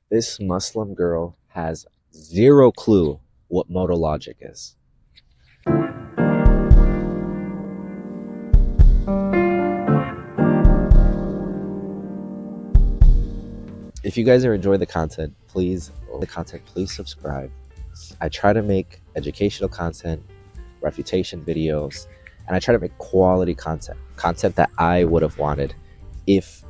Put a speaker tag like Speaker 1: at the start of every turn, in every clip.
Speaker 1: This Muslim girl has zero clue what modal logic is. If you guys are enjoying the content, please subscribe. I try to make educational content, refutation videos, and I try to make quality content that I would have wanted if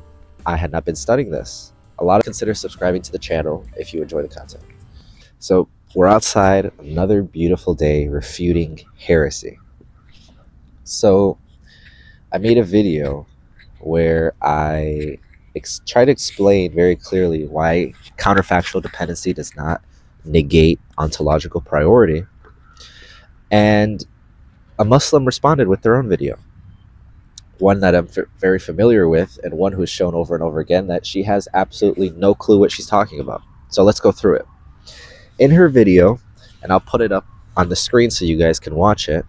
Speaker 1: I had not been studying this. A lot of consider subscribing to the channel if you enjoy the content. So we're outside, another beautiful day, refuting heresy. So I made a video where I try to explain very clearly why counterfactual dependency does not negate ontological priority. And a Muslim responded with their own video, one that I'm very familiar with, and one who's shown over and over again that she has absolutely no clue what she's talking about. So let's go through it. In her video, and I'll put it up on the screen so you guys can watch it,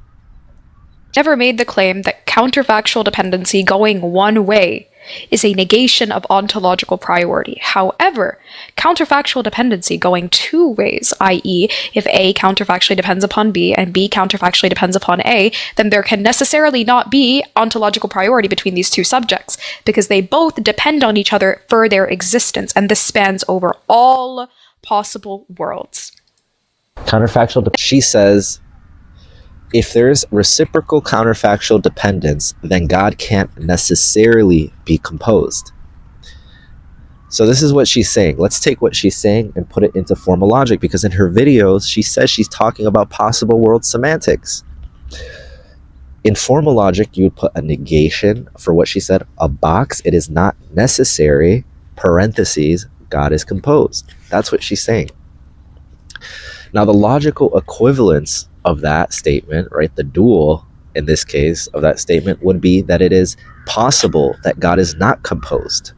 Speaker 2: never made the claim that counterfactual dependency going one way is a negation of ontological priority. However, counterfactual dependency going two ways, i.e., if A counterfactually depends upon B and B counterfactually depends upon A, then there can necessarily not be ontological priority between these two subjects, because they both depend on each other for their existence, and this spans over all possible worlds.
Speaker 1: She says, if there's reciprocal counterfactual dependence, then God can't necessarily be composed. So this is what she's saying. Let's take what she's saying and put it into formal logic, because in her videos, she says she's talking about possible world semantics. In formal logic, you would put a negation for what she said, a box, it is not necessary, parentheses, God is composed. That's what she's saying. Now, the logical equivalence of that statement, right, the dual in this case of that statement would be that it is possible that God is not composed.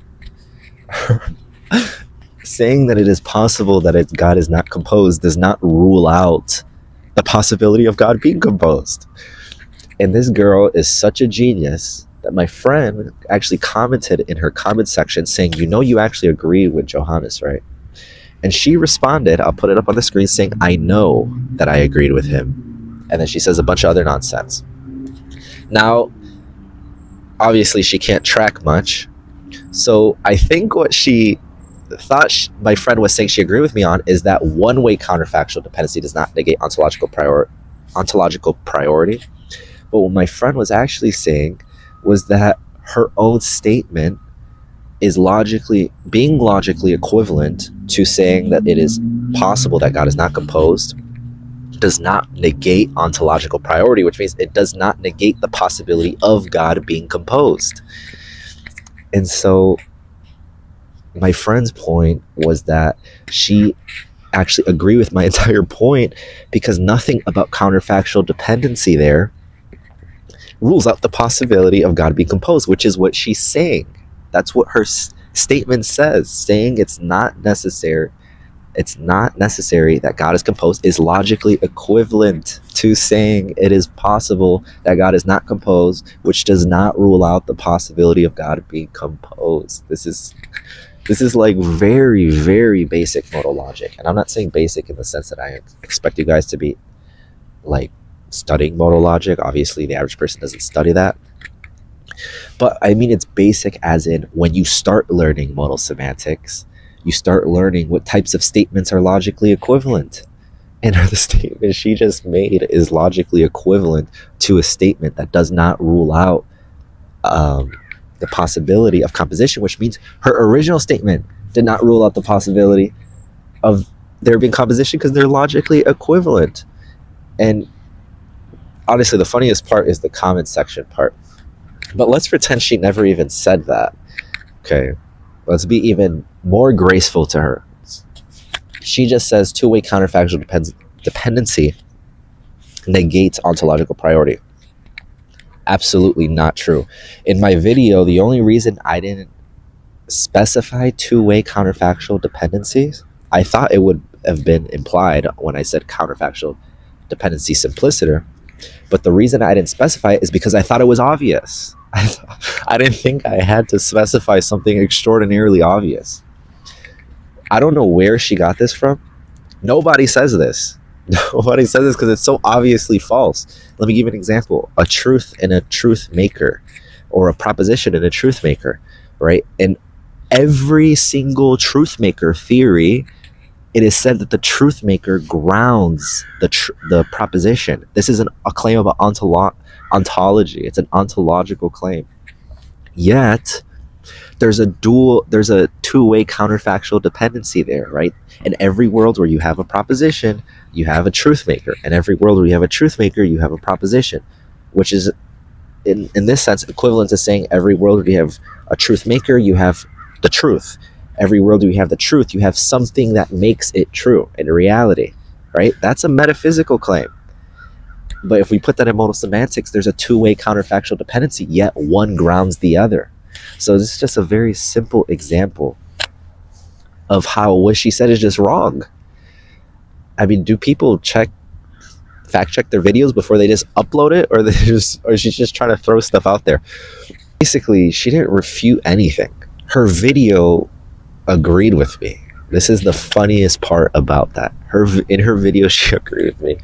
Speaker 1: Saying that it is possible that God is not composed does not rule out the possibility of God being composed. And this girl is such a genius that my friend actually commented in her comment section saying, you actually agreed with Johannes, right? And she responded, I'll put it up on the screen, saying, I know that I agreed with him. And then she says a bunch of other nonsense. Now, obviously she can't track much. So I think what she thought my friend was saying she agreed with me on is that one-way counterfactual dependency does not negate ontological priority. But what my friend was actually saying was that her own statement is being logically equivalent to saying that it is possible that God is not composed does not negate ontological priority, which means it does not negate the possibility of God being composed. And so my friend's point was that she actually agreed with my entire point, because nothing about counterfactual dependency there rules out the possibility of God being composed, which is what she's saying. That's what her statement says. Saying it's not necessary that God is composed is logically equivalent to saying it is possible that God is not composed, which does not rule out the possibility of God being composed. This is like very, very basic modal logic. And I'm not saying basic in the sense that I expect you guys to be like studying modal logic. Obviously, the average person doesn't study that. But I mean, it's basic as in when you start learning modal semantics, you start learning what types of statements are logically equivalent. And the statement she just made is logically equivalent to a statement that does not rule out the possibility of composition, which means her original statement did not rule out the possibility of there being composition because they're logically equivalent. And honestly, the funniest part is the comment section part. But let's pretend she never even said that. Okay, let's be even more graceful to her. She just says two-way counterfactual dependency negates ontological priority. Absolutely not true. In my video, the only reason I didn't specify two-way counterfactual dependencies, I thought it would have been implied when I said counterfactual dependency simpliciter, but the reason I didn't specify it is because I thought it was obvious. I didn't think I had to specify something extraordinarily obvious. I don't know where she got this from. Nobody says this. Nobody says this because it's so obviously false. Let me give you an example. A truth and a truth maker, or a proposition and a truth maker, right? And every single truth maker theory, it is said that the truth maker grounds the proposition. This is a claim of ontology. It's an ontological claim. Yet, there's a two-way counterfactual dependency there, right? In every world where you have a proposition, you have a truth maker. In every world where you have a truth maker, you have a proposition, which is, in this sense, equivalent to saying every world where you have a truth maker, you have the truth. Every world where you have the truth, you have something that makes it true in reality, right? That's a metaphysical claim. But if we put that in modal semantics, there's a two-way counterfactual dependency, yet one grounds the other. So this is just a very simple example of how what she said is just wrong. I mean, do people fact check their videos before they just upload it, or she's just trying to throw stuff out there? Basically, she didn't refute anything. Her video agreed with me. This is the funniest part about that. In her video, she agreed with me.